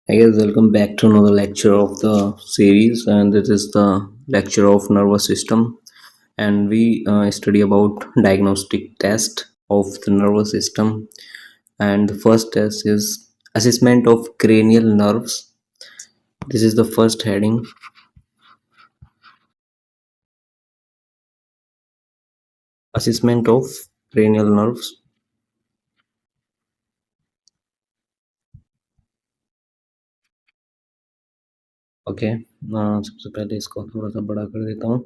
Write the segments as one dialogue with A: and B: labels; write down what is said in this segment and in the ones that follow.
A: Hey guys, welcome back to another lecture of the series, and this is the lecture of nervous system. And we study about diagnostic test of the nervous system. And the first test is assessment of cranial nerves. This is the first heading. Assessment of cranial nerves. Okay सबसे पहले इसको थोड़ा सा बड़ा कर देता हूँ.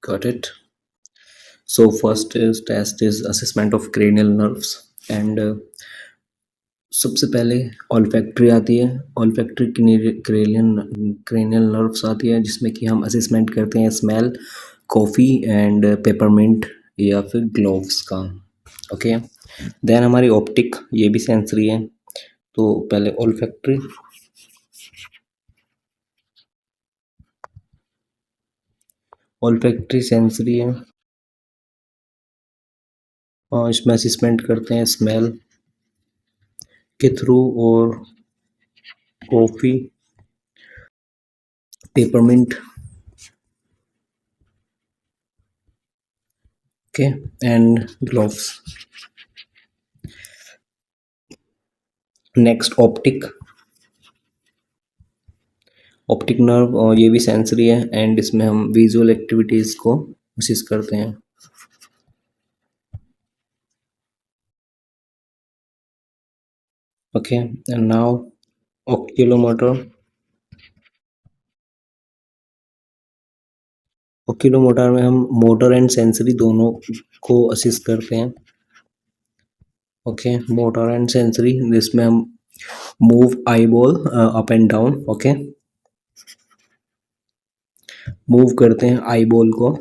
A: Got it. So first is test is assessment of cranial nerves, and सबसे पहले ऑल्फैक्ट्री आती है. ऑल्फैक्ट्री क्रेनियल नर्व्स आती है, जिसमें कि हम असेसमेंट करते हैं स्मेल, कॉफ़ी एंड पेपरमिंट या फिर ग्लोव्स का. ओके. देन हमारी ऑप्टिक, ये भी सेंसरी है. तो पहले ऑल्फैक्ट्री. ऑल्फैक्ट्री सेंसरी है और इसमें असेसमेंट करते हैं स्मेल के थ्रू और coffee, peppermint. Okay. And gloves. Next optic. Optic nerve और ये भी सेंसरी है, एंड इसमें हम विजुअल एक्टिविटीज़ को असिस्ट करते हैं. Okay. And now oculomotor. Oculomotor में हम मोटर एंड सेंसरी दोनों को असिस्ट करते हैं. ओके. मोटर एंड सेंसरी, जिसमें हम move eye ball up and down. Okay. Move करते हैं आई बॉल को.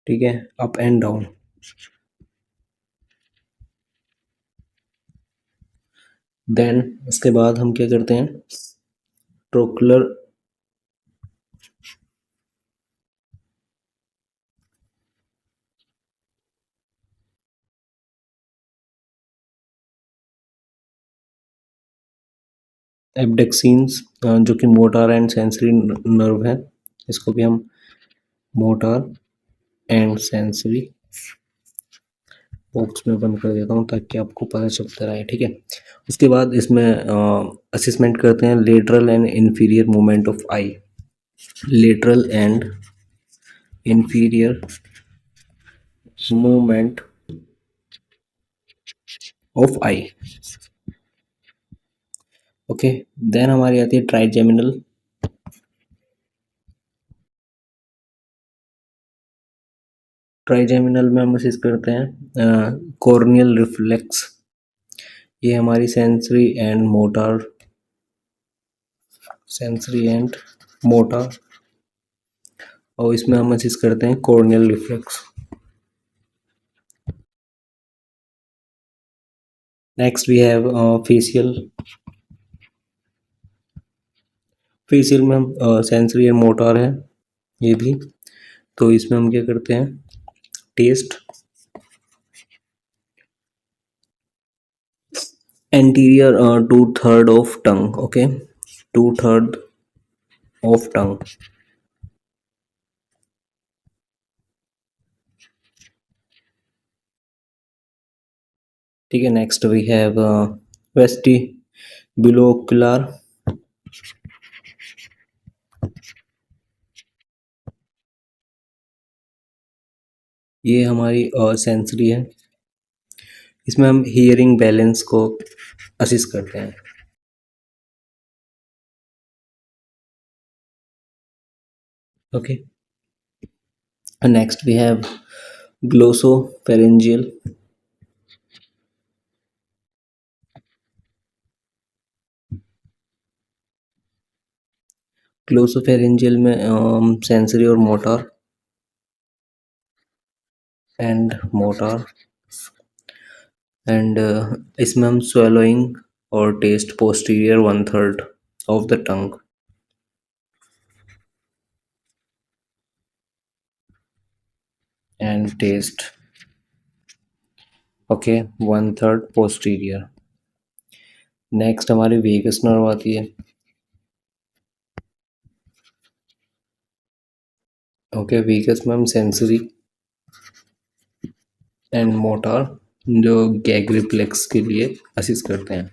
A: ठीक है. Up and down. देन इसके बाद हम क्या करते हैं, ट्रोकुलर एब्डक्सिन्स, जो कि मोटर एंड सेंसरी नर्व है. इसको भी हम मोटर एंड सेंसरी बॉक्स में बंद कर देता हूँ ताकि आपको पता चलता रहे. ठीक है. उसके बाद इसमें असेसमेंट करते हैं lateral and inferior movement of eye. Lateral and inferior movement of eye. Okay. Then हमारी आती है ट्राइजेमिनल. ट्राइजेमिनल में हम असिस्ट करते हैं कॉर्नियल रिफ्लेक्स. ये हमारी सेंसरी एंड मोटर, और इसमें हम असिस्ट करते हैं corneal reflex. Next we have facial. Facial में हम सेंसरी एंड मोटर है ये भी. तो इसमें हम क्या करते हैं, test, anterior 2/3 of tongue. Okay. 2/3 of tongue. ठीक है. Next we have vestibulocochlear. ये हमारी सेंसरी है. इसमें हम हियरिंग बैलेंस को असिस्ट करते हैं. Okay. Next we have glossopharyngeal. Glossopharyngeal में सेंसरी और मोटर एंड इसमें हम स्वेलोइंग और taste posterior 1/3 of the tongue. And taste. Okay, one third posterior. Next हमारी वेगस नर्व आती है। ओके, वेगस में हम सेंसरी एंड मोटर जो गैग रिफ्लेक्स के लिए असिस्ट करते हैं।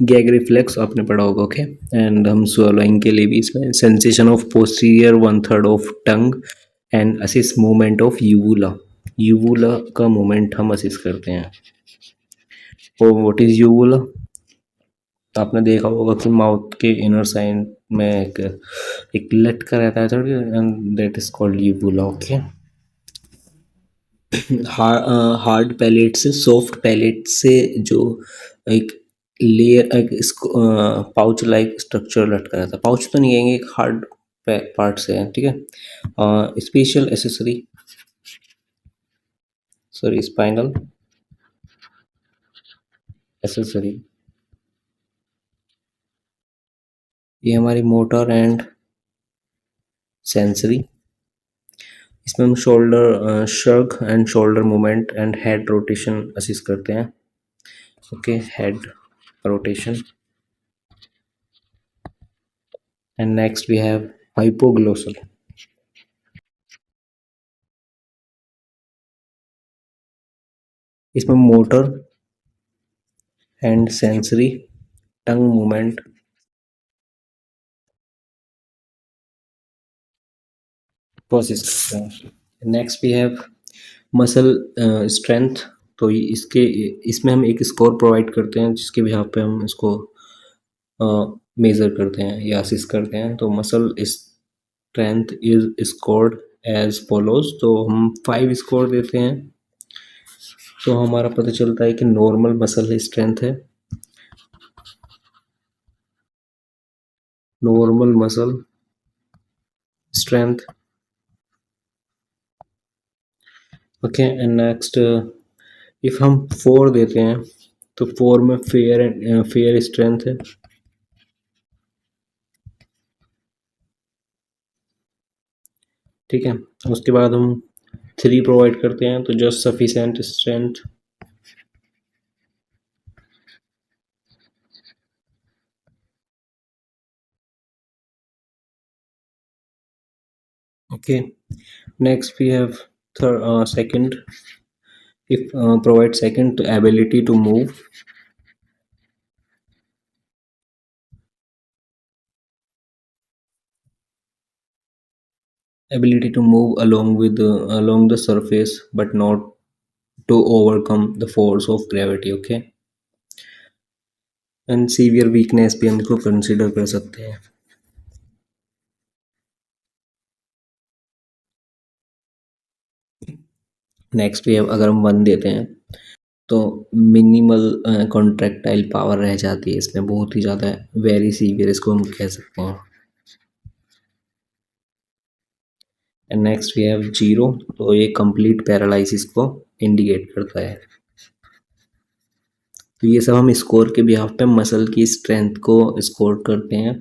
A: गैग रिफ्लेक्स आपने पढ़ा होगा। ओके, एंड हम swallowing के लिए भी इसमें sensation of posterior one third of tongue and assist movement of uvula. Uvula का मूवमेंट हम असिस्ट करते हैं। और व्हाट इज यूवुला? तो आपने देखा होगा कि माउथ के इनर साइड में एक लटका रहता है थोड़ी, and that is called uvula. Okay, hard palate से सॉफ्ट पैलेट से जो एक लेयर, एक पाउच लाइक स्ट्रक्चर लटका रहता है। पाउच तो नहीं कहेंगे, एक हार्ड पार्ट से है, ठीक है। Special accessory, sorry, spinal accessory. ये हमारी मोटर एंड सेंसरी। इसमें हम shoulder shrug and shoulder movement and head rotation assist करते हैं। Okay, head rotation. And next we have hypoglossal. इसमें motor and sensory tongue movement process करते हैं। Next we have muscle strength. तो इसके इसमें हम एक स्कोर प्रोवाइड करते हैं जिसके बिहाफ पे हम इसको मेज़र करते हैं या असिस्ट करते हैं। तो muscle strength is scored as follows. तो हम 5 स्कोर देते हैं, तो हमारा पता चलता है कि नॉर्मल मसल स्ट्रेंथ है, normal muscle strength. Okay, and next if हम 4 देते हैं तो 4 में फेयर स्ट्रेंथ है। ठीक है, उसके बाद हम 3 प्रोवाइड करते हैं तो just sufficient strength. Okay, next we have second. If provide second to ability to move, ability to move along with along the surface, but not to overcome the force of gravity. Okay, and severe weakness भी हम इसको consider कर सकते हैं। Next we have, अगर हम 1 देते हैं तो मिनिमल कॉन्ट्रैक्टाइल पावर रह जाती है इसमें, बहुत ही ज़्यादा वेरी सीवियर इसको हम कह सकते हैं। And next we have 0। तो ये कंप्लीट पैरालिसिस को इंडिकेट करता है। तो ये सब हम स्कोर के बिहाफ पे मसल की स्ट्रेंथ को स्कोर करते हैं,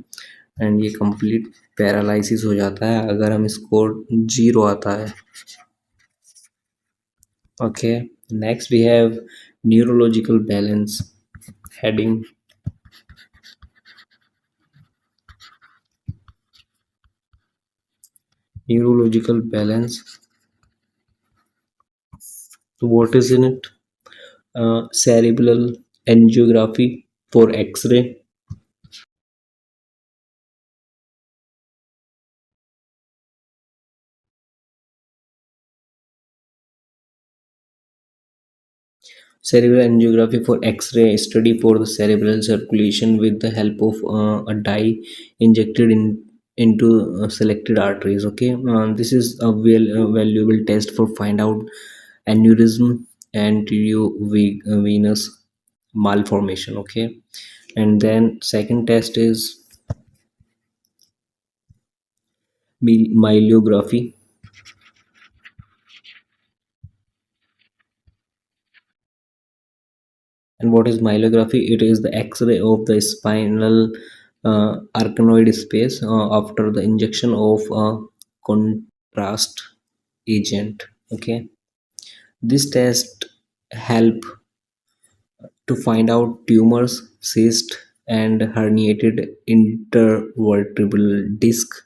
A: एंड ये कंप्लीट पैरालिसिस हो जाता है अगर हम स्कोर 0 आता है। Okay, next we have neurological balance heading. Neurological balance, तो what is in it? cerebral angiography for x-ray, cerebral angiography for x-ray study for the cerebral circulation with the help of a dye injected into selected arteries. Okay, this is a valuable test for find out aneurysm and venous malformation. Okay, and then second test is myelography. And what is myelography? It is the X-ray of the spinal arachnoid space after the injection of a contrast agent. Okay, this test help to find out tumors, cyst, and herniated intervertebral disc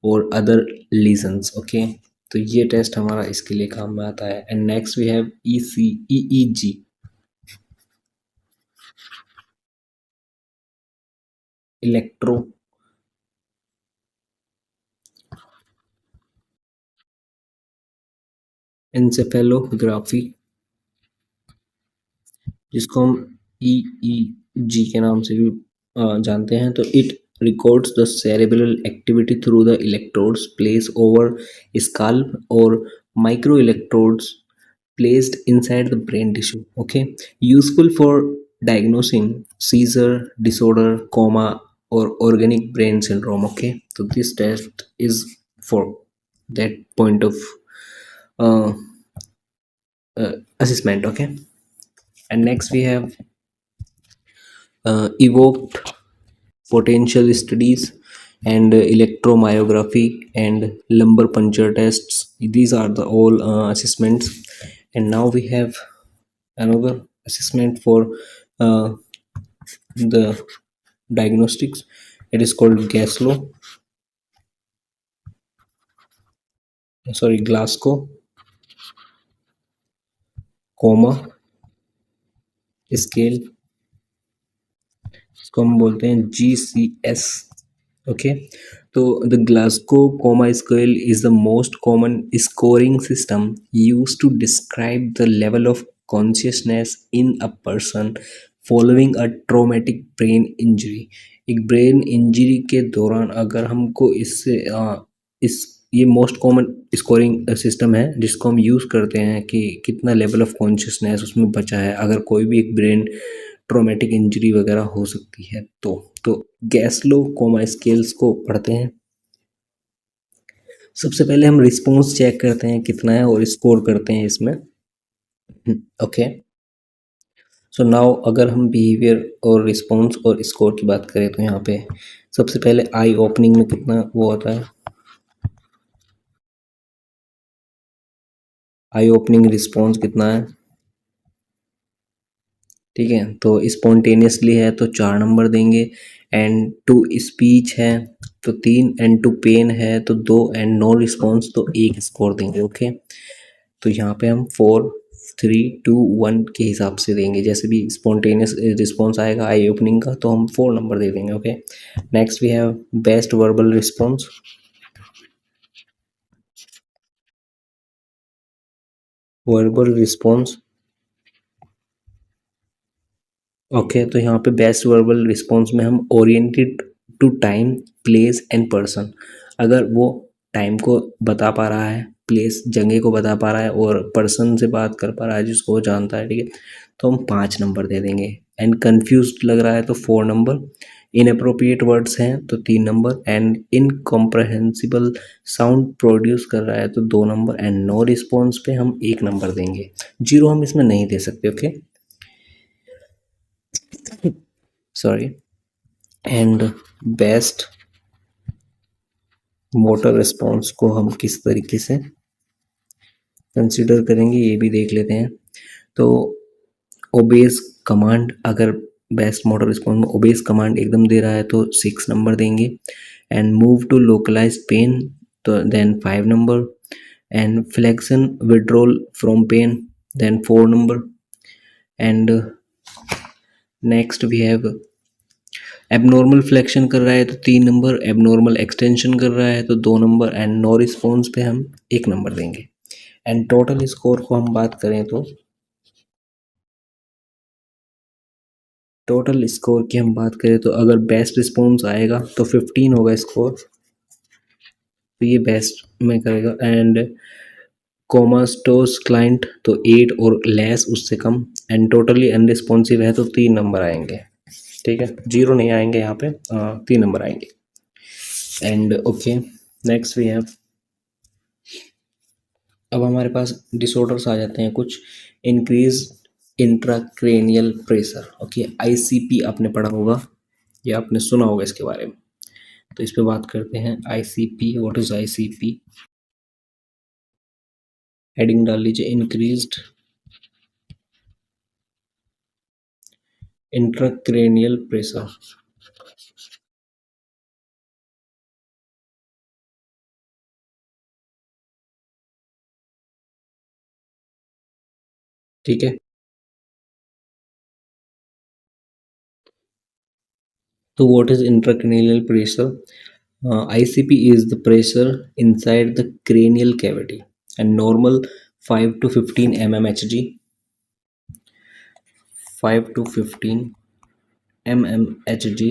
A: और other lesions. Okay, तो ये test हमारा इसके लिए काम में आता है. And next we have EEG, electroencephalography, जिसको हम EEG के नाम से भी जानते हैं. तो it records the cerebral activity through the electrodes place over scalp और microelectrodes placed inside the brain tissue. Okay, useful for diagnosing seizure disorder, coma, or organic brain syndrome. Okay, so this test is for that point of uh, assessment. Okay, and next we have evoked potential studies and electromyography and lumbar puncture tests. These are the all assessments. And now we have another assessment for uh, the diagnostics. It is called Glasgow coma scale, इसको हम बोलते हैं GCS. Okay, so the Glasgow coma scale is the most common scoring system used to describe the level of consciousness in a person following a traumatic brain injury. एक brain injury के दौरान अगर हमको इस ये मोस्ट कॉमन स्कोरिंग सिस्टम है जिसको हम यूज़ करते हैं कि कितना लेवल ऑफ कॉन्शियसनेस उसमें बचा है अगर कोई भी एक ब्रेन ट्रॉमेटिक इंजरी वगैरह हो सकती है. तो गैस्लो कोमा स्केल्स को पढ़ते हैं. सबसे पहले हम रिस्पॉन्स चेक करते हैं कितना है और स्कोर करते हैं इसमें. ओके, सो नाउ अगर हम बिहेवियर और रिस्पॉन्स और स्कोर की बात करें तो यहाँ पे सबसे पहले आई ओपनिंग में कितना वो होता है, आई ओपनिंग रिस्पॉन्स कितना है. ठीक है, तो स्पॉन्टेनियसली है तो 4 नंबर देंगे. एंड टू स्पीच है तो 3, एंड टू पेन है तो 2, एंड नो रिस्पॉन्स तो 1 स्कोर देंगे. ओके, तो यहाँ पे हम 4 3 2 1 के हिसाब से देंगे. जैसे भी स्पॉन्टेनियस रिस्पॉन्स आएगा आई ओपनिंग का तो हम 4 नंबर दे देंगे. Okay, next we have best verbal response. Verbal response okay, तो यहाँ पे बेस्ट वर्बल रिस्पॉन्स में हम oriented to time, place and person. अगर वो टाइम को बता पा रहा है, प्लेस जगह को बता पा रहा है और पर्सन से बात कर पा रहा है जिसको वो जानता है, ठीक है, तो हम 5 नंबर दे देंगे. एंड कन्फ्यूज्ड लग रहा है तो 4 नंबर. इनअप्रोप्रिएट वर्ड्स हैं तो 3 नंबर. एंड इनकॉम्प्रहेंसिबल साउंड प्रोड्यूस कर रहा है तो 2 नंबर. एंड नो रिस्पॉन्स पे हम 1 नंबर देंगे. 0 हम इसमें नहीं दे सकते. Okay, sorry. And best motor response को हम किस तरीके से कंसिडर करेंगे ये भी देख लेते हैं. तो ओबेस कमांड, अगर बेस्ट मोटर रिस्पॉन्स में ओबेस कमांड एकदम दे रहा है तो 6 नंबर देंगे. And move to localise pain तो then 5 number. And flexion withdrawal from pain then 4 number. And next we have abnormal flexion कर रहा है तो 3 नंबर. एबनॉर्मल एक्सटेंशन कर रहा है तो 2 नंबर. एंड नो रिस्पॉन्स पे हम 1 नंबर देंगे. एंड टोटल स्कोर को हम बात करें तो टोटल स्कोर की हम बात करें तो अगर बेस्ट रिस्पॉन्स आएगा तो 15 होगा स्कोर, तो ये बेस्ट में करेगा. एंड कोमास्टोस क्लाइंट तो 8 और लेस उससे कम. एंड टोटली अनरिस्पॉन्सिव है तो 3 नंबर आएंगे. ठीक है, 0 नहीं आएंगे यहाँ पे, 3 नंबर आएंगे. And okay, next we have, अब हमारे पास डिसऑर्डर्स आ जाते हैं कुछ. Increase intracranial pressure. Okay, ICP आपने पढ़ा होगा या आपने सुना होगा इसके बारे में, तो इस पे बात करते हैं. ICP, what is ICP? Heading डाल लीजिए इंक्रीज्ड इंट्राक्रेनियल प्रेशर। ठीक है, so what is intracranial pressure? ICP is the pressure inside the cranial cavity and normal 5 to 15 mmHg, 5 to 15 mmHg,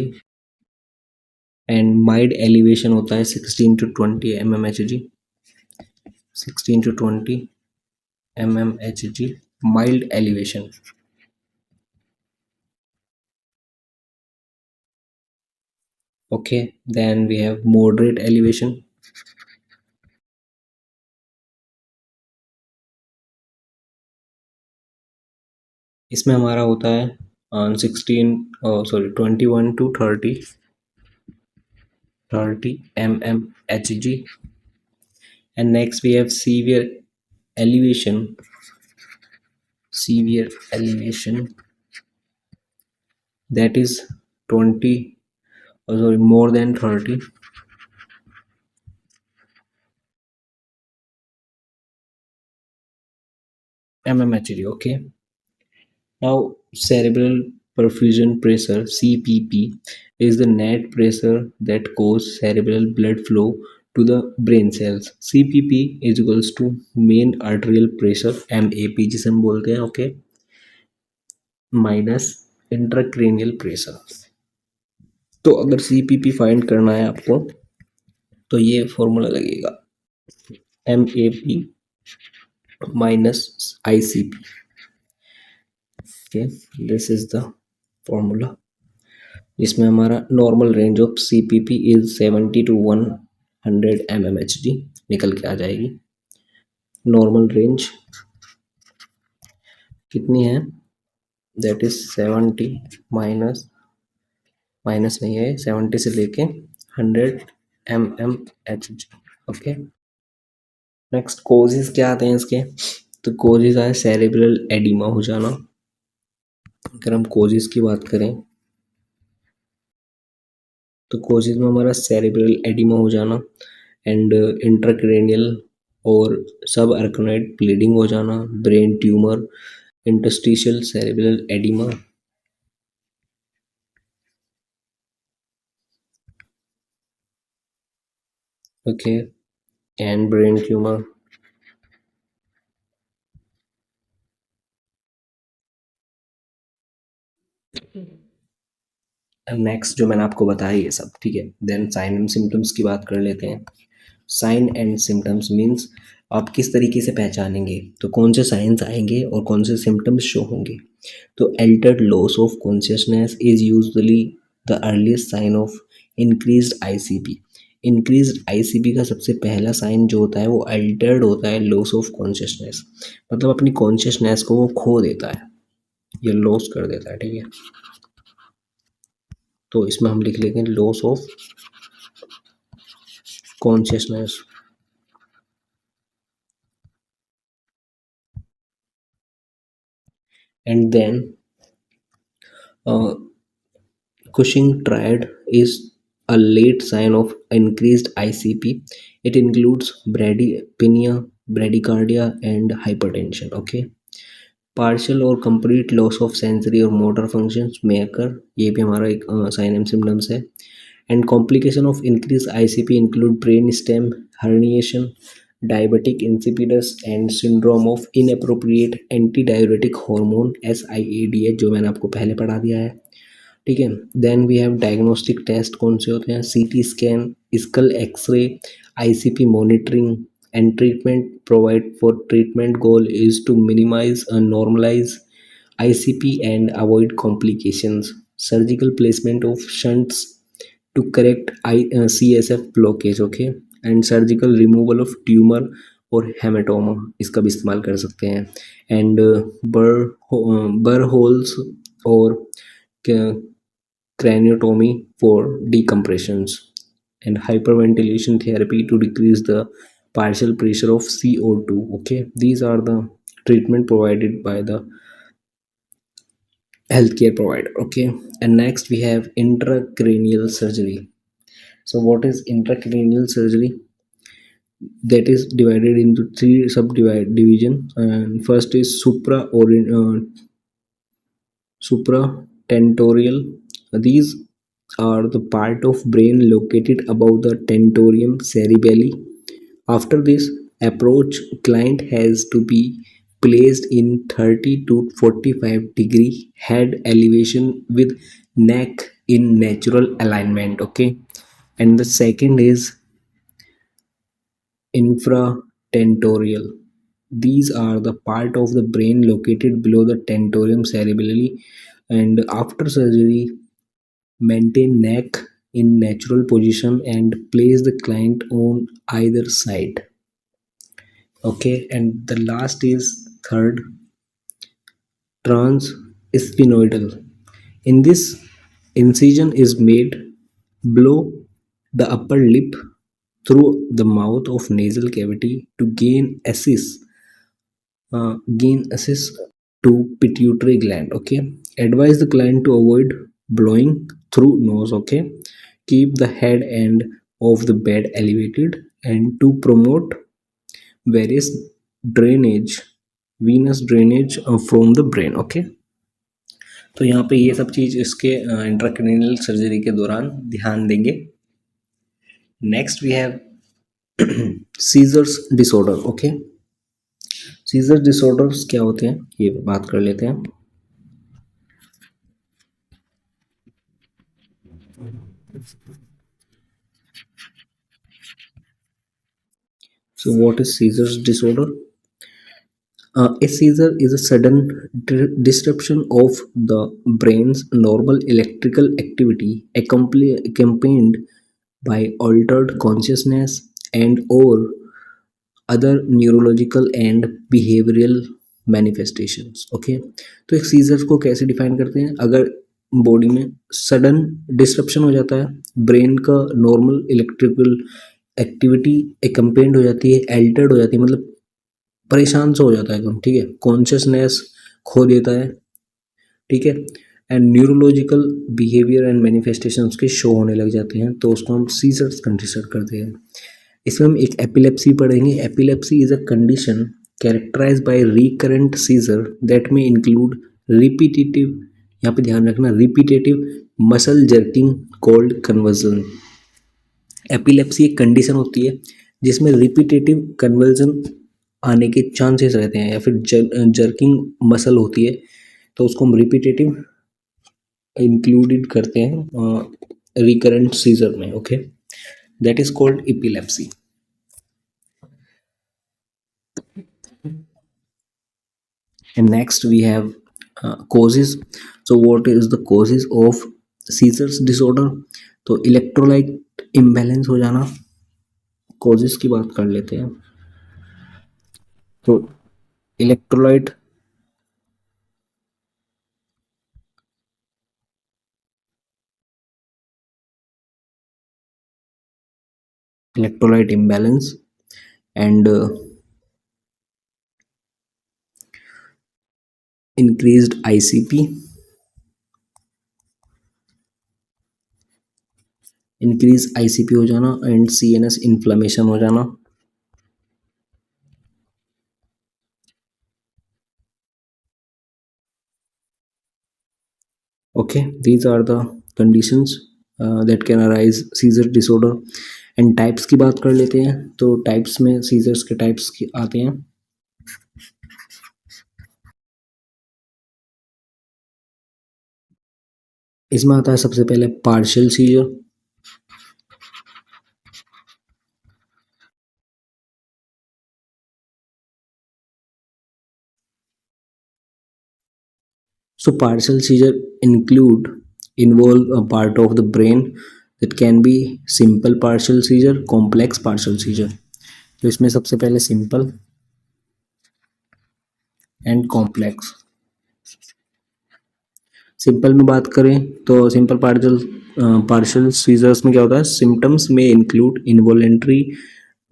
A: and mild elevation होता है 16 to 20 mmHg, 16 to 20 mmHg, mild elevation. Okay, then we have moderate elevation. इसमें हमारा होता है 16 sorry 21 to 30 mmHg. And next we have elevation severe elevation, that is 20 sorry more than 30 mmHg. Okay, now cerebral perfusion pressure CPP is the net pressure that causes cerebral blood flow to the brain cells. CPP is equals to main arterial pressure MAP जिसे हम बोलते हैं, okay, minus intracranial pressure. तो अगर CPP find करना है आपको तो ये फॉर्मूला लगेगा MAP minus ICP. Okay, this is the formula. इसमें हमारा normal range of CPP is 70 to 100 mmHg निकल के आ जाएगी। नॉर्मल रेंज कितनी है, दैट इज 70 माइनस, माइनस नहीं है, 70 से लेके 100 mmHg। ओके, नेक्स्ट कोजेस क्या आते हैं इसके, तो कोजेस आए सेरेब्रल एडिमा हो जाना। अगर हम कोजेस की बात करें तो कोजेस में हमारा सेरेब्रल एडिमा हो जाना एंड इंट्राक्रेनियल और सब अर्कनोइड ब्लीडिंग हो जाना, brain tumour, interstitial cerebral oedema, okay, and brain tumour. Next जो मैंने आपको बताया ये सब ठीक है, देन साइन एंड सिम्टम्स की बात कर लेते हैं। साइन एंड सिम्टम्स मीन्स आप किस तरीके से पहचानेंगे, तो कौन से साइंस आएंगे और कौन से सिम्टम्स शो होंगे। तो altered loss of consciousness is usually the earliest sign of increased ICP. Increased ICP का सबसे पहला साइन जो होता है वो अल्टर्ड होता है लॉस ऑफ कॉन्शियसनेस, मतलब अपनी कॉन्शियसनेस को वो खो देता है या लॉस कर देता है, ठीक है। तो इसमें हम लिख लेंगे loss of consciousness. And then Cushing triad is a late sign of increased ICP. It includes bradypnea, bradycardia, and hypertension. Okay, partial और complete loss of sensory और motor functions may occur. ये भी हमारा एक sign and symptoms है। And complication of increased ICP include brain stem herniation, diabetic insipidus, and syndrome of inappropriate antidiuretic hormone SIADH जो मैंने आपको पहले पढ़ा दिया है, ठीक है। Then we have diagnostic test कौन से होते हैं, CT scan, skull xray, ICP monitoring and treatment provide for treatment goal is to minimize and normalize ICP and avoid complications. Surgical placement of shunts to correct CSF blockage, okay, and surgical removal of tumor और haematoma इसका भी इस्तेमाल कर सकते हैं। And बर holes और craniotomy for decompressions and hyperventilation therapy to decrease the partial pressure of CO2. Okay, these are the treatment provided by the healthcare provider. Okay, and next we have intracranial surgery. So what is intracranial surgery? That is divided into three subdivide division, and first is supratentorial. These are the part of brain located above the tentorium cerebelli. After this approach, client has to be placed in 30 to 45-degree head elevation with neck in natural alignment. Okay, and the second is infratentorial. These are the part of the brain located below the tentorium cerebelli, and after surgery, maintain neck in natural position and place the client on either side. Okay, and the last is third, transsphenoidal. In this, incision is made below the upper lip through the mouth of nasal cavity to gain access to pituitary gland. Okay, advise the client to avoid blowing through nose. Okay, keep the head end of the bed elevated and to promote various drainage, venous drainage from the brain. Okay, तो यहाँ पे ये सब चीज इसके intracranial surgery के दौरान ध्यान देंगे. Next we have seizures disorder. Okay, seizure disorders क्या होते हैं ये बात कर लेते हैं. So what is seizures disorder? A seizure is a sudden disruption of the brain's normal electrical activity accompanied by altered consciousness and or other neurological and behavioral manifestations. Okay, तो एक सीजर को कैसे डिफाइन करते हैं? अगर body में sudden disruption हो जाता है, ब्रेन का नॉर्मल इलेक्ट्रिकल एक्टिविटी एकम्पेंड हो जाती है, एल्टर्ड हो जाती है, मतलब परेशान सा हो जाता है एकदम. ठीक है, कॉन्शियसनेस खो देता है. ठीक है, and neurological behaviour and manifestations के शो होने लग जाते हैं, तो उसको हम सीजर्स कंसिडर करते हैं. इसमें हम एक एपिलेप्सी पढ़ेंगे. Epilepsy is a condition characterized by recurrent seizure that में इंक्लूड रिपीटेटिव, यहाँ पे ध्यान रखना, repetitive muscle jerking called convulsion. Epilepsy एक कंडीशन होती है जिसमें रिपीटेटिव कन्वर्जन आने के चांसेस रहते हैं, या फिर जर्किंग मसल होती है, तो उसको हम रिपीटेटिव इंक्लूडेड करते हैं रिकरेंट सीजर में. Okay, that is called epilepsy. And next we have causes. So what is the causes of seizures disorder? तो इलेक्ट्रोलाइट इम्बैलेंस हो जाना causes की बात कर लेते हैं. तो electrolyte imbalance and increased ICP, increase ICP हो जाना एंड CNS इन्फ्लेमेशन हो जाना. Okay, these are the conditions that can arise seizure disorder. And types की बात कर लेते हैं. तो टाइप्स में सीजर्स के टाइप्स आते हैं. इसमें आता है सबसे पहले partial seizure. So partial seizure involve a part of the brain that can be simple partial seizure, complex partial seizure. तो इसमें सबसे पहले सिंपल एंड कॉम्प्लेक्स. सिंपल में बात करें तो सिंपल पार्शियल सीजर्स में क्या होता है? सिम्टम्स में include involuntary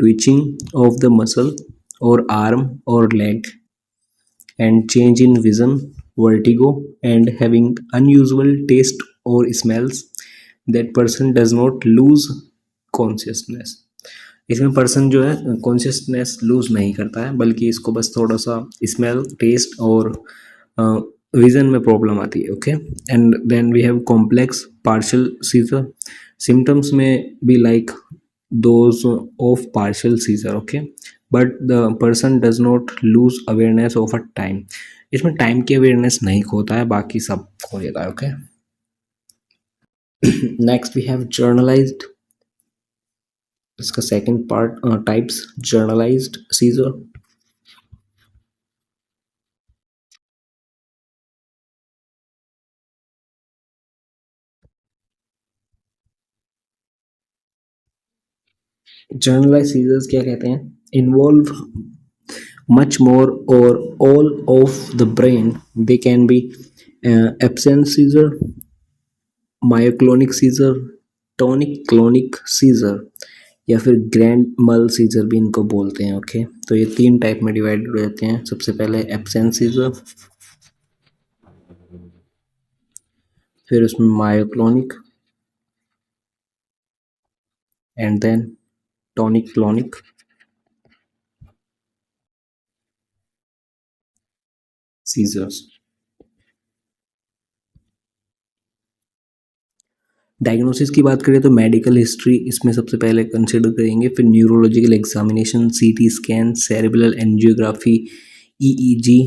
A: twitching of the muscle or arm or leg, and change in vision, vertigo, and having unusual taste or smells. That person does not lose consciousness. इसमें person जो है consciousness loose नहीं करता है, बल्कि इसको बस थोड़ा सा स्मेल, टेस्ट और विजन में प्रॉब्लम आती है. Okay, and then we have complex partial seizure. Symptoms में be like those of partial seizure. Okay, but the person does not lose awareness of a time. इसमें टाइम की awareness नहीं खोता है, बाकी सब खो देता है. Okay, next we have generalised. इसका second part types generalised seizure. Generalised seizures क्या कहते हैं? Involve much more or all of the brain. They can be absent seizure, myoclonic seizure, tonic clonic seizure, या फिर ग्रैंड मल scissor भी इनको बोलते हैं. ओके, तो ये तीन टाइप में डिवाइड हो जाते हैं. सबसे पहले एब्सेंट सीजर, फिर उसमें myoclonic, and then tonic clonic. Seizures. Diagnosis की बात करें तो मेडिकल हिस्ट्री इसमें सबसे पहले कंसिडर करेंगे, फिर neurological examination, CT scan, cerebral angiography, EEG,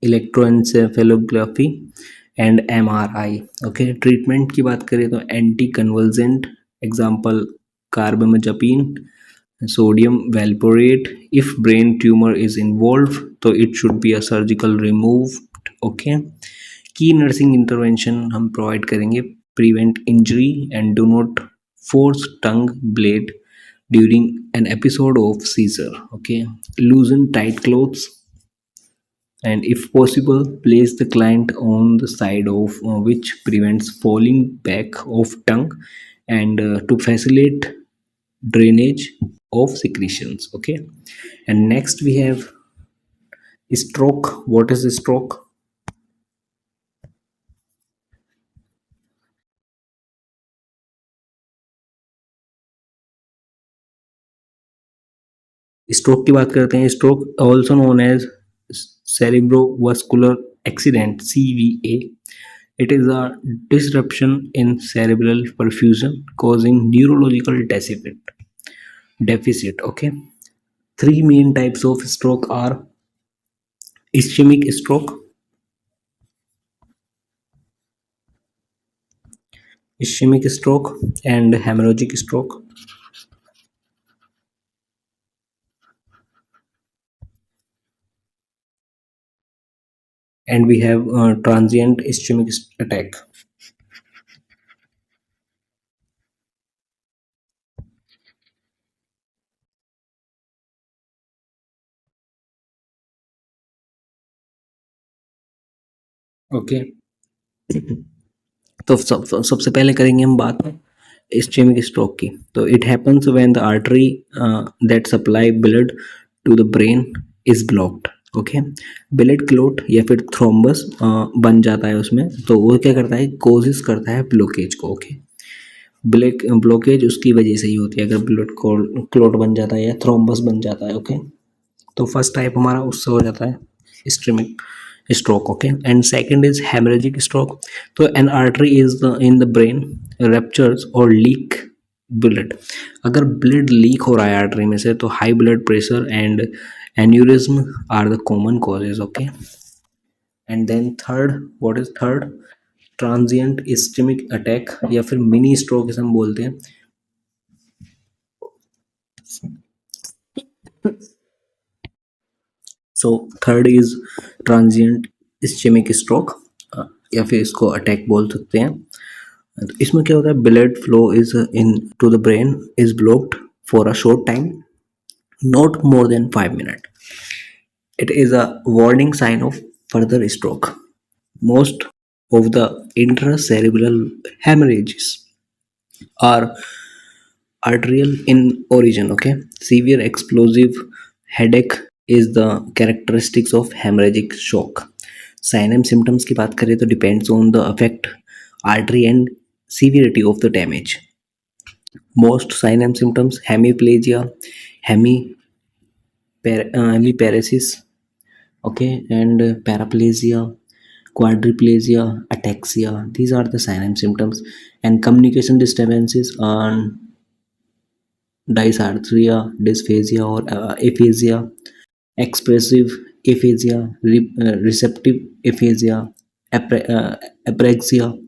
A: electroencephalography and MRI. Okay, treatment की बात करें तो anticonvulsant, example carbamazepine, sodium valproate. If brain tumour is involve तो it should be a surgical remove. Okay, key nursing intervention हम provide करेंगे, prevent injury and do not force tongue blade during an episode of seizure. Okay, loosen tight clothes, and if possible place the client on the side of which prevents falling back of tongue, and to facilitate drainage of secretions. Okay, and next we have stroke. What is stroke? Stroke की बात करते हैं. Stroke also known as cerebrovascular accident, CVA. It is a disruption in cerebral perfusion causing neurological deficit. Okay, three main types of stroke are ischemic stroke and hemorrhagic stroke. And we have transient ischemic attack. Okay, तो सबसे पहले करेंगे हम बात ischaemic stroke की. तो it happens when the artery that supply blood to the brain is blocked. Okay, blood clot या फिर थ्रोम्बस बन जाता है उसमें, तो वो क्या करता है, कोजिस करता है ब्लॉकेज को. ओके, ब्लॉकेज उसकी वजह से ही होती है, अगर ब्लड क्लॉट बन जाता है या थ्रोम्बस बन जाता है. ओके, तो फर्स्ट टाइप हमारा उससे हो जाता है ischaemic stroke. Okay, and second is hemorrhagic stroke. So an artery is in the brain ruptures or leak blood. अगर ब्लड लीक हो रहा है आर्टरी में से, तो high blood pressure and aneurysm are the common causes. Okay, and then third, what is third? Transient ischemic attack या फिर mini stroke इसे हम बोलते हैं. So third is transient ischemic stroke, या फिर इसको अटैक बोल सकते हैं. तो इसमें क्या होता है, blood flow is into the brain is blocked for a short time, not more than 5 minutes. It is a warning sign of further stroke. Most of the intracerebral hemorrhages are arterial in origin. Okay, severe explosive headache is the characteristics of hemorrhagic shock. Sign and symptoms की बात करें तो depends on the affect artery and severity of the damage. Most sign and symptoms: hemiplegia, hemi hemiparesis, okay, and paraplegia, quadriplegia, ataxia. These are the sign and symptoms. And communication disturbances on dysarthria, dysphasia or aphasia, expressive aphasia, receptive aphasia, apraxia.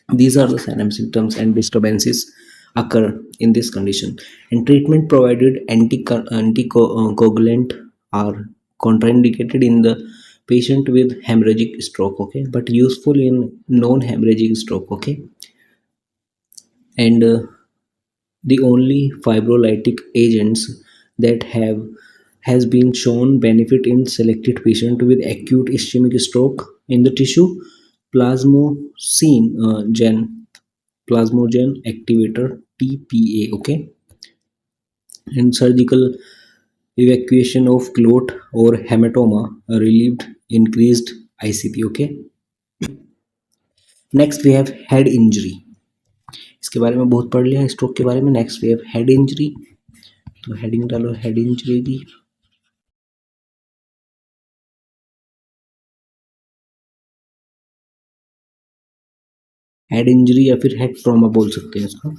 A: These are the sign and symptoms and disturbances occur in this condition. And treatment provided: anticoagulant are contraindicated in the patient with hemorrhagic stroke, okay, but useful in non-hemorrhagic stroke, okay. And the only fibrolytic agents that has been shown benefit in selected patient with acute ischemic stroke in the tissue: plasmocene plasmogen activator, TPA, okay. And surgical evacuation of clot or hematoma relieved increased ICP, okay. Next we have head injury. इसके बारे में बहुत पढ़ लिया stroke के बारे में. Next we have head injury. तो हेडिंग डालो हेड इंजरी की. हेड इंजरी या फिर हेड ट्रॉमा बोल सकते हैं इसको.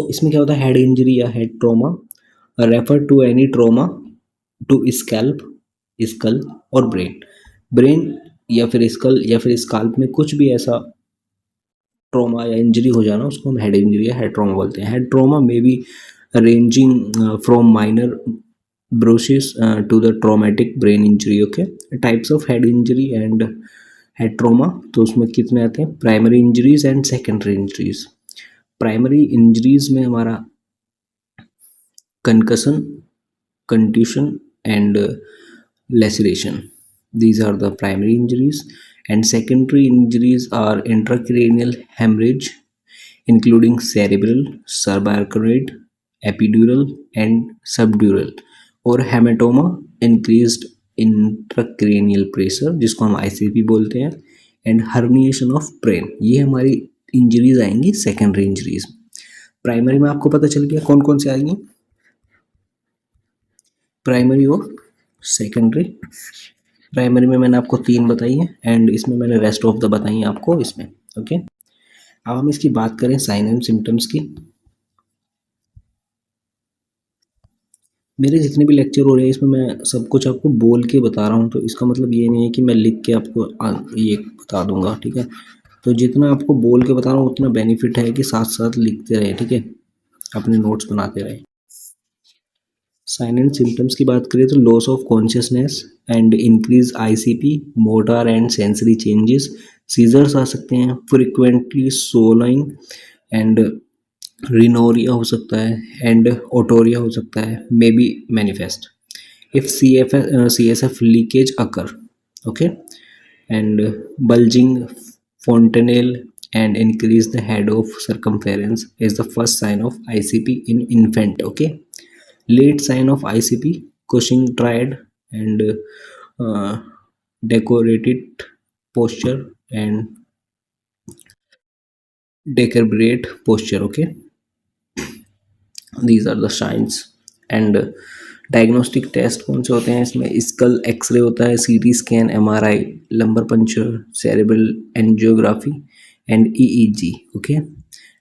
A: इसमें क्या होता है? हेड इंजरी या head trauma refer to any trauma to scalp, skull और ब्रेन. ब्रेन या फिर स्कल या फिर स्काल्प में कुछ भी ऐसा ट्रॉमा या इंजरी हो जाना, उसको हम हेड इंजरी या हेड ट्रॉमा बोलते हैं. Head trauma may be ranging from minor bruises to the traumatic brain injury, okay. Types of head injury and head trauma, तो उसमें कितने आते हैं? Primary injuries and secondary injuries. Primary injuries में हमारा concussion, contusion and laceration. These are the primary injuries. And secondary injuries are intracranial hemorrhage including cerebral, subarachnoid, epidural and subdural, और hematoma, increased intracranial pressure जिसको हम ICP बोलते हैं, and herniation of brain. ये हमारी injuries आएंगी secondary injuries. Primary में आपको पता चल गया कौन कौन से आएंगी, प्राइमरी और सेकेंडरी. प्राइमरी में मैंने आपको 3 बताई है एंड इसमें मैंने रेस्ट ऑफ द बताई है आपको इसमें, ओके. अब हम इसकी बात करें साइन एंड सिम्टम्स की. मेरे जितने भी लेक्चर हो रहे हैं इसमें मैं सब कुछ आपको बोल के बता रहा हूँ, तो इसका मतलब ये नहीं है कि मैं लिख के आपको ये बता दूंगा, ठीक है. तो जितना आपको बोल के बता रहा हूँ उतना बेनिफिट है कि साथ साथ लिखते रहे, ठीक है, अपने नोट्स बनाते रहे. साइन एंड सिम्टम्स की बात करें तो loss of consciousness and increase ICP, motor and sensory changes, seizures आ सकते हैं, फ्रिक्वेंटली सोलाइन एंड रिनोरिया हो सकता है एंड ओटोरिया हो सकता है, may be manifest if CSF leakage occur, okay. And bulging fontanelle and increase the head of circumference is the first sign of ICP in infant, okay. Late sign of ICP: Cushing triad and decorated posture and decabrate posture, okay. These are the signs. and diagnostic test कौन से होते हैं इसमें? School x ray होता है, CT scan, MRI, lumbar puncture, cerebral angiography and EEG, okay.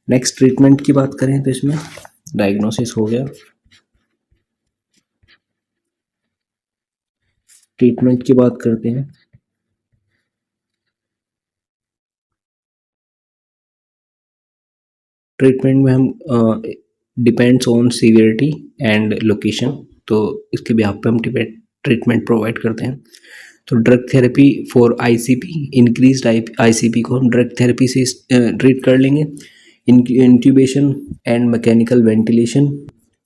A: Next treatment की बात करें तो इसमें डायग्नोसिस हो गया. ट्रीटमेंट की बात करते हैं. ट्रीटमेंट में हम depends on severity and location, तो इसके बिहाफ पे हम ट्रीटमेंट प्रोवाइड करते हैं. तो drug therapy for ICP, increase ICP को हम ड्रग थेरेपी से ट्रीट कर लेंगे. Intubation and mechanical ventilation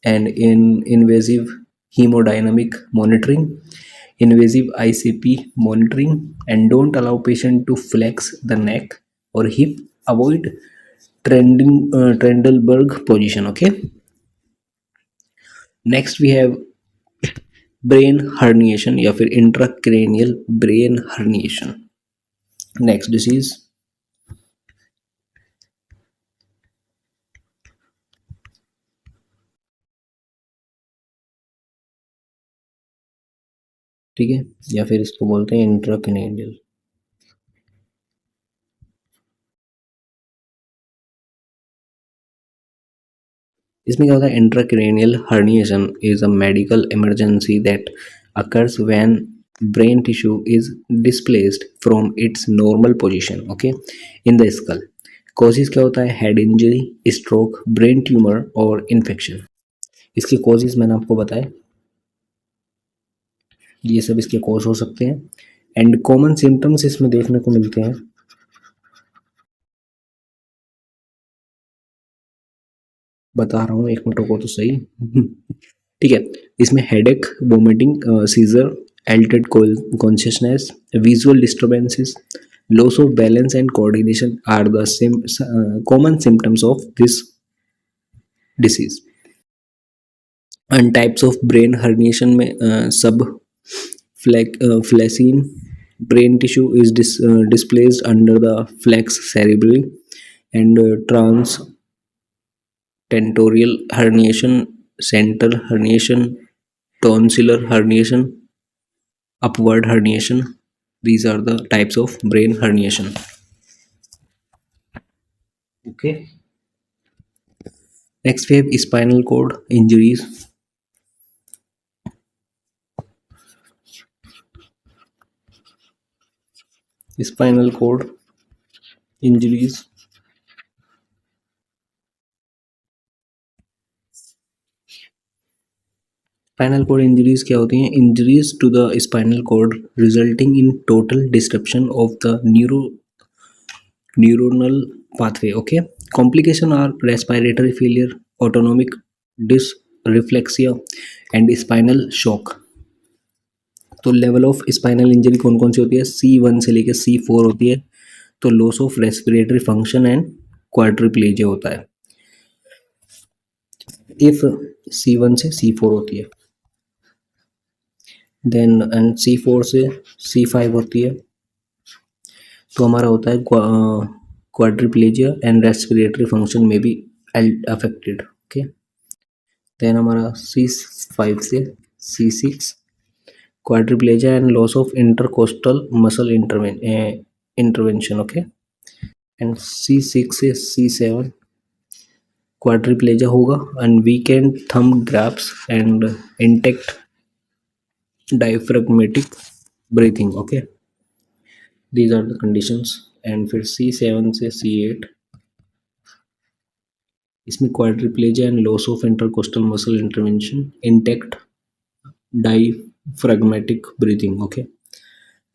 A: and invasive haemodynamic monitoring. invasive ICP monitoring, and don't allow patient to flex the neck or hip. Avoid Trendelberg position. Okay. Next we have brain herniation या फिर intracranial brain herniation. Next disease. ठीक है, या फिर इसको बोलते हैं intracranial. इसमें क्या होता है, intracranial herniation is a medical emergency that occurs when brain tissue is displaced from its normal position. Okay, in the skull. Causes क्या होता है, head injury, stroke, brain tumour और इन्फेक्शन. इसके कॉजेज मैंने आपको बताया, ये सब इसके कॉज हो सकते हैं. एंड कॉमन सिम्टम्स इसमें देखने को मिलते हैं. बता रहा हूँ, एक मिनट को तो सही. ठीक है, इसमें headache, vomiting, seizure, altered consciousness, visual disturbances, loss of balance and coordination are the common symptoms of this disease. And types of brain herniation में सब flaccine brain tissue is displaced under the flex cerebri, and tentorial herniation, central herniation, tonsillar herniation, upward herniation. These are the types of brain herniation. Okay. Next we have spinal cord injuries. Spinal cord injuries. Spinal cord injuries क्या होती हैं, injuries to the spinal cord resulting in total disruption of the neuronal pathway. Okay, complication are respiratory failure, autonomic dysreflexia and spinal shock. तो level of spinal injury कौन कौन सी होती है, C1 से लेकर C4 होती है. तो loss of respiratory function and quadriplegia होता है इफ C1 से C4 होती है. देन एंड C4 से C5 होती है, तो हमारा होता है क्वाड्रिप्लेजिया एंड रेस्पिरेटरी फंक्शन में भी अफेक्टेड. ओके, देन हमारा C5 से C6 quadriplegia and loss of intercostal muscle intervention. Okay, and C6 से C7 क्वाड्रिप्लेजिया होगा and weakened thumb grasps and intact diaphragmatic breathing. Okay, these are the conditions. and फिर C7 से C8 इसमें quadriplegia and loss of intercostal muscle intervention, intact diaphragmatic breathing. Okay,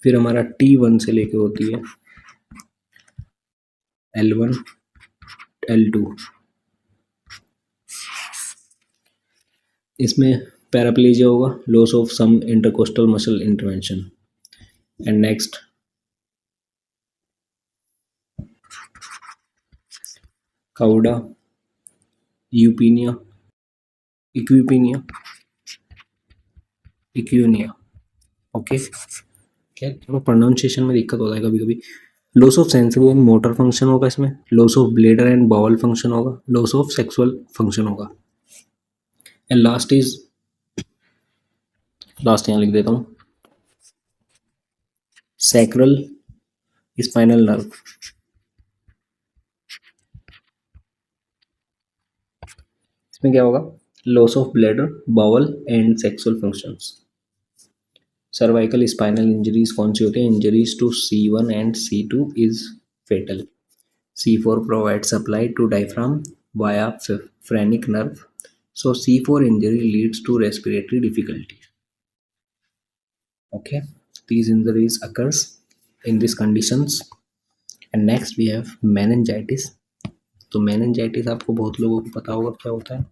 A: फिर हमारा T1 से लेके होती है L1 L2. इसमें पैराप्लेजिया होगा, loss of some intercostal muscle intervention. And next cauda, यूपीनिया, इक्विपिनिया, इक्यूनिया. ओके, क्या थोड़ा प्रोनाउंसिएशन में दिक्कत होता है कभी कभी. Loss of sensory and motor function होगा इसमें, loss of bladder and bowel function होगा, लॉस ऑफ सेक्सुअल फंक्शन होगा. एंड लास्ट यहाँ लिख देता हूँ, सैक्रल स्पाइनल नर्व. इसमें क्या होगा, loss of bladder, bowel and sexual functions. Cervical spinal injuries कौन सी होती है, injuries to C1 and C2 is fatal. C4 provides supply to diaphragm via phrenic nerve. So C4 injury leads to respiratory difficulty. Okay, these injuries occurs in these conditions. And next we have meningitis. तो meningitis आपको बहुत लोगों को पता होगा क्या होता है.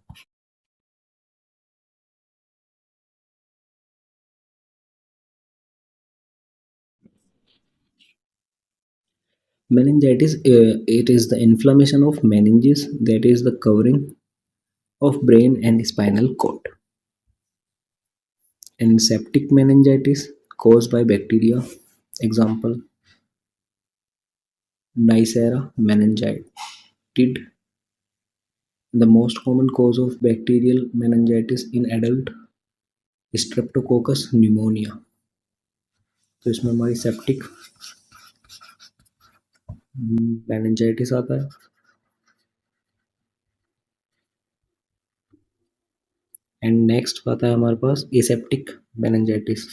A: Meningitis, it is the inflammation of meninges, that is the covering of brain and spinal cord. And septic meningitis caused by bacteria, example Neisseria meningitid. The most common cause of bacterial meningitis in adult Streptococcus pneumonia. तो इसमें हमारी septic meningitis आता है. And next आता है हमारे पास aseptic meningitis.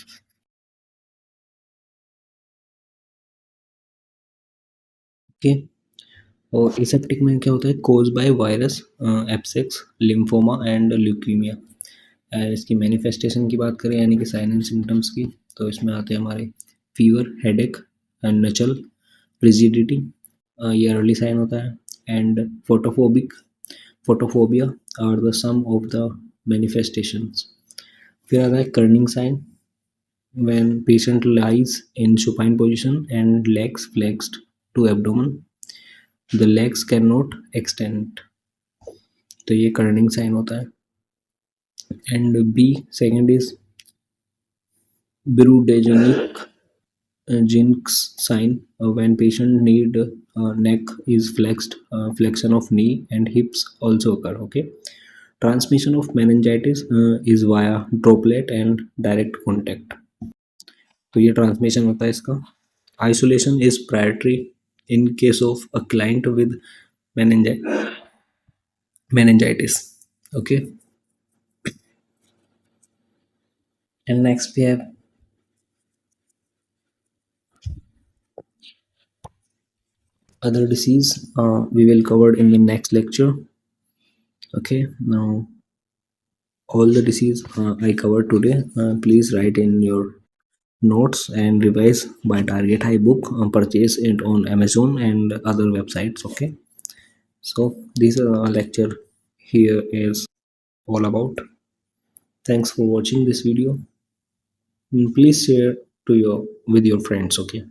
A: Okay. और एसेप्टिक में क्या होता है? Cause by virus, abscess, lymphoma and leukaemia. इसकी मैनिफेस्टेशन की बात करें यानी कि साइन एंड सिम्टम्स की, तो इसमें आते हैं हमारे fever, headache and nuchal, rigidity, ये अर्ली साइन होता है. And photophobia are the some of the manifestations. फिर आता है Kernig sign, when patient lies in supine position and legs flexed to abdomen, the legs cannot extend. तो ये Corning sign होता है. And B second is Brudzinski jinx sign, when patient need neck is flexed, flexion of knee and hips also occur. Okay. Transmission of meningitis is via droplet and direct contact. तो ये transmission होता है इसका. Isolation is priority in case of a client with meningitis. Okay. And next we have other disease, we will cover in the next lecture. Okay, now all the disease I covered today, please write in your notes and revise by Target High book, purchase it on Amazon and other websites. Okay, so this lecture here is all about. Thanks for watching this video. Please share to your with your friends. Okay.